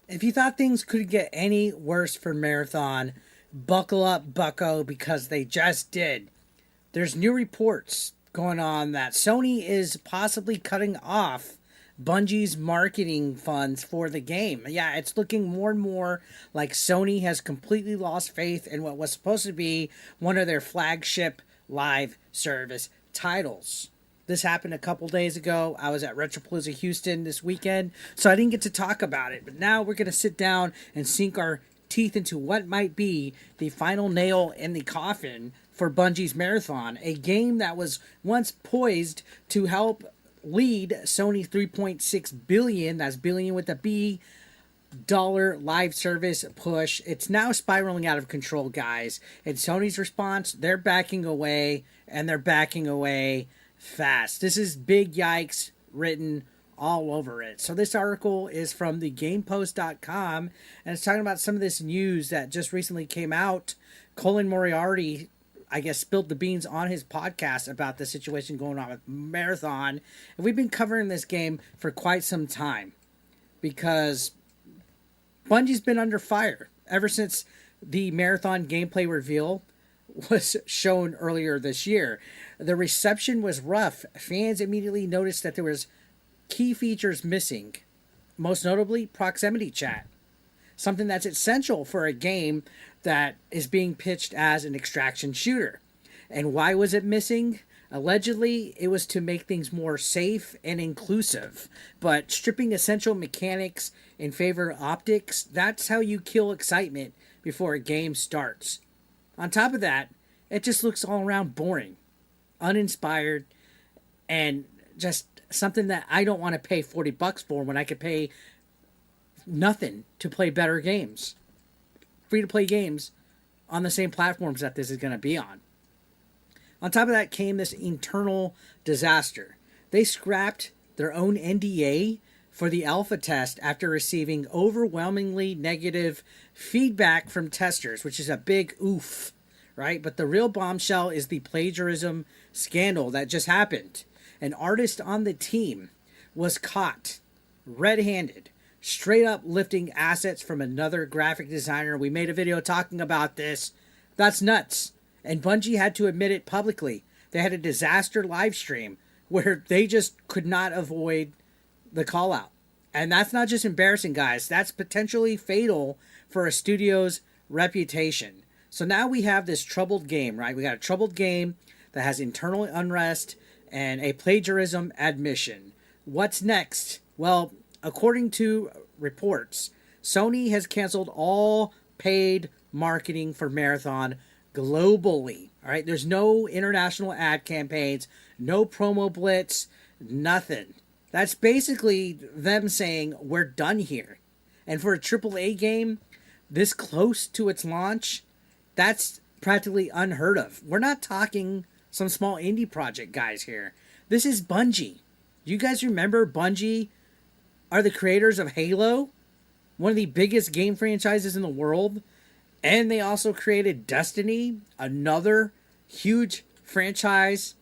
If you thought things could get any worse for Marathon, buckle up, bucko, because they just did. There's new reports going on that Sony is possibly cutting off Bungie's marketing funds for the game. Yeah, it's looking more and more like Sony has completely lost faith in what was supposed to be one of their flagship live service titles. This happened a couple days ago. I was at Retropalooza Houston this weekend, so I didn't get to talk about it. But now we're going to sit down and sink our teeth into what might be the final nail in the coffin for Bungie's Marathon, a game that was once poised to help lead Sony's 3.6 billion, that's billion with a B, dollar live service push. It's now spiraling out of control, guys. And Sony's response, they're backing away, and they're backing away fast. This is big yikes written all over it. So this article is from the gamepost.com, and it's talking about some of this news that just recently came out. Colin Moriarty, I guess, spilled the beans on his podcast about the situation going on with Marathon. And we've been covering this game for quite some time because Bungie's been under fire ever since the Marathon gameplay reveal was shown earlier this year. The reception was rough. Fans immediately noticed that there was key features missing, most notably proximity chat, something that's essential for a game that is being pitched as an extraction shooter. And why was it missing? Allegedly, it was to make things more safe and inclusive. But stripping essential mechanics in favor of optics, that's how you kill excitement before a game starts. On top of that, it just looks all around boring, uninspired, and just something that I don't want to pay $40 for when I could pay nothing to play better games. Free-to-play games on the same platforms that this is going to be on. On top of that came this internal disaster. They scrapped their own NDA for the alpha test after receiving overwhelmingly negative feedback from testers, which is a big oof, right? But the real bombshell is the plagiarism scandal that just happened. An artist on the team was caught red-handed, straight up lifting assets from another graphic designer. We made a video talking about this. That's nuts. And Bungie had to admit it publicly. They had a disaster live stream where they just could not avoid the call out. And that's not just embarrassing, guys. That's potentially fatal for a studio's reputation. So now we have this troubled game, right? We got a troubled game that has internal unrest and a plagiarism admission. What's next? Well, according to reports, Sony has canceled all paid marketing for Marathon globally. All right, there's no international ad campaigns, no promo blitz, nothing. That's basically them saying we're done here. And for a AAA game this close to its launch, that's practically unheard of. We're not talking some small indie project guys here. This is Bungie. You guys remember Bungie are the creators of Halo, one of the biggest game franchises in the world, and they also created Destiny, another huge franchise.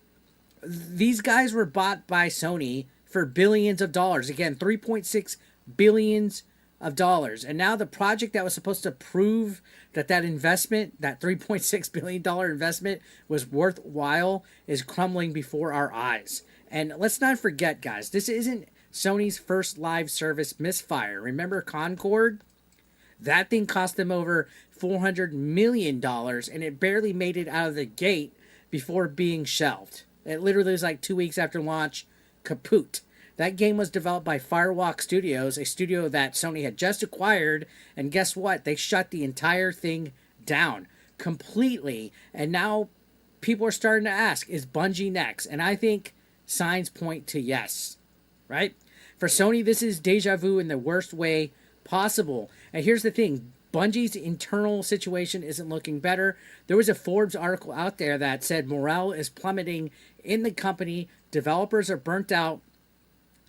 These guys were bought by Sony for billions of dollars. Again, 3.6 billions of dollars. And now the project that was supposed to prove that investment, that $3.6 billion investment was worthwhile, is crumbling before our eyes. And let's not forget, guys, this isn't Sony's first live service misfire. Remember Concord? That thing cost them over $400 million, and it barely made it out of the gate before being shelved. It literally was like 2 weeks after launch, kaput. That game was developed by Firewalk Studios, a studio that Sony had just acquired, and guess what? They shut the entire thing down completely, and now people are starting to ask, is Bungie next? And I think signs point to yes, right? For Sony, this is deja vu in the worst way possible. And here's the thing, Bungie's internal situation isn't looking better. There was a Forbes article out there that said morale is plummeting in the company, developers are burnt out,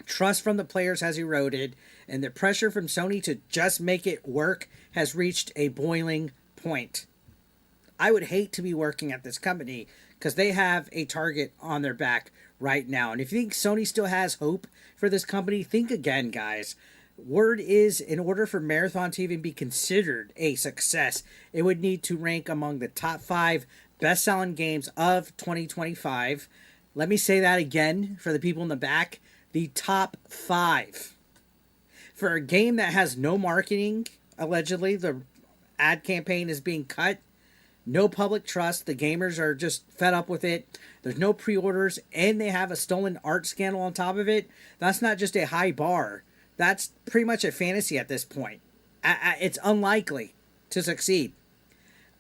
trust from the players has eroded, and the pressure from Sony to just make it work has reached a boiling point. I would hate to be working at this company because they have a target on their back right now. And if you think Sony still has hope for this company, think again, guys. Word is, in order for Marathon to even be considered a success, it would need to rank among the top 5 best-selling games of 2025. Let me say that again for the people in the back. The top 5. For a game that has no marketing, allegedly, the ad campaign is being cut. No public trust. The gamers are just fed up with it. There's no pre-orders, and they have a stolen art scandal on top of it. That's not just a high bar. That's pretty much a fantasy at this point. It's unlikely to succeed.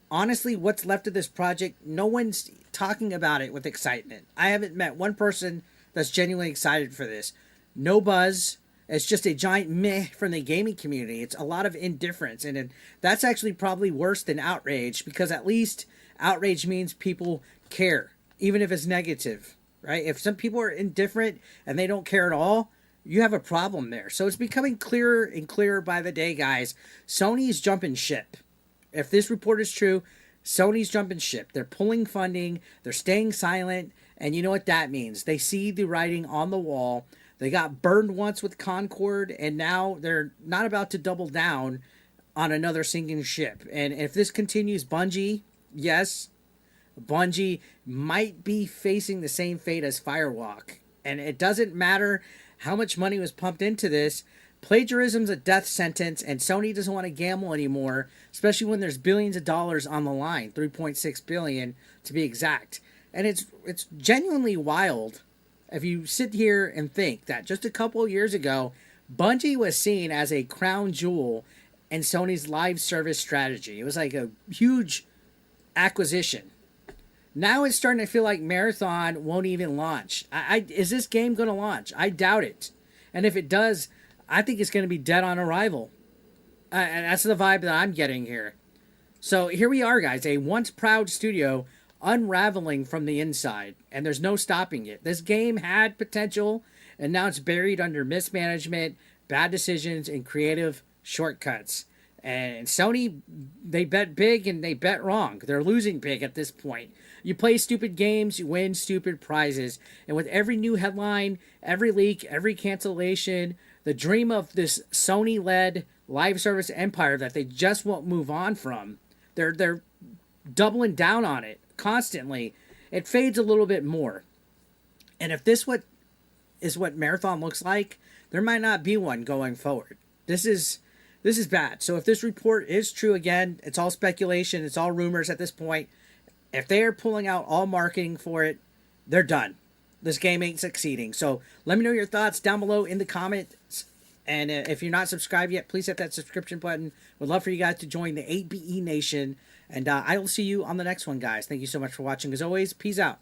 Honestly, what's left of this project, no one's talking about it with excitement. I haven't met one person that's genuinely excited for this. No buzz. It's just a giant meh from the gaming community. It's a lot of indifference. And that's actually probably worse than outrage, because at least outrage means people care, even if it's negative, right? If some people are indifferent and they don't care at all, you have a problem there. So it's becoming clearer and clearer by the day, guys. Sony's jumping ship. If this report is true, Sony's jumping ship. They're pulling funding. They're staying silent. And you know what that means. They see the writing on the wall. They got burned once with Concord, and now they're not about to double down on another sinking ship. And if this continues, Bungie, yes, Bungie might be facing the same fate as Firewalk. And it doesn't matter how much money was pumped into this. Plagiarism's a death sentence, and Sony doesn't want to gamble anymore, especially when there's billions of dollars on the line, $3.6 billion to be exact. And it's genuinely wild if you sit here and think that just a couple of years ago, Bungie was seen as a crown jewel in Sony's live service strategy. It was like a huge acquisition. Now it's starting to feel like Marathon won't even launch. Is this game going to launch? I doubt it. And if it does, I think it's going to be dead on arrival. And that's the vibe that I'm getting here. So here we are, guys. A once proud studio unraveling from the inside. And there's no stopping it. This game had potential, and now it's buried under mismanagement, bad decisions, and creative shortcuts. And Sony, they bet big and they bet wrong. They're losing big at this point. You play stupid games, you win stupid prizes. And with every new headline, every leak, every cancellation, the dream of this Sony-led live service empire that they just won't move on from, they're doubling down on it constantly. It fades a little bit more. And if this is what Marathon looks like, there might not be one going forward. This is bad. So if this report is true, again, it's all speculation. It's all rumors at this point. If they are pulling out all marketing for it, they're done. This game ain't succeeding. So let me know your thoughts down below in the comments. And if you're not subscribed yet, please hit that subscription button. Would love for you guys to join the 8BE Nation. And I will see you on the next one, guys. Thank you so much for watching. As always, peace out.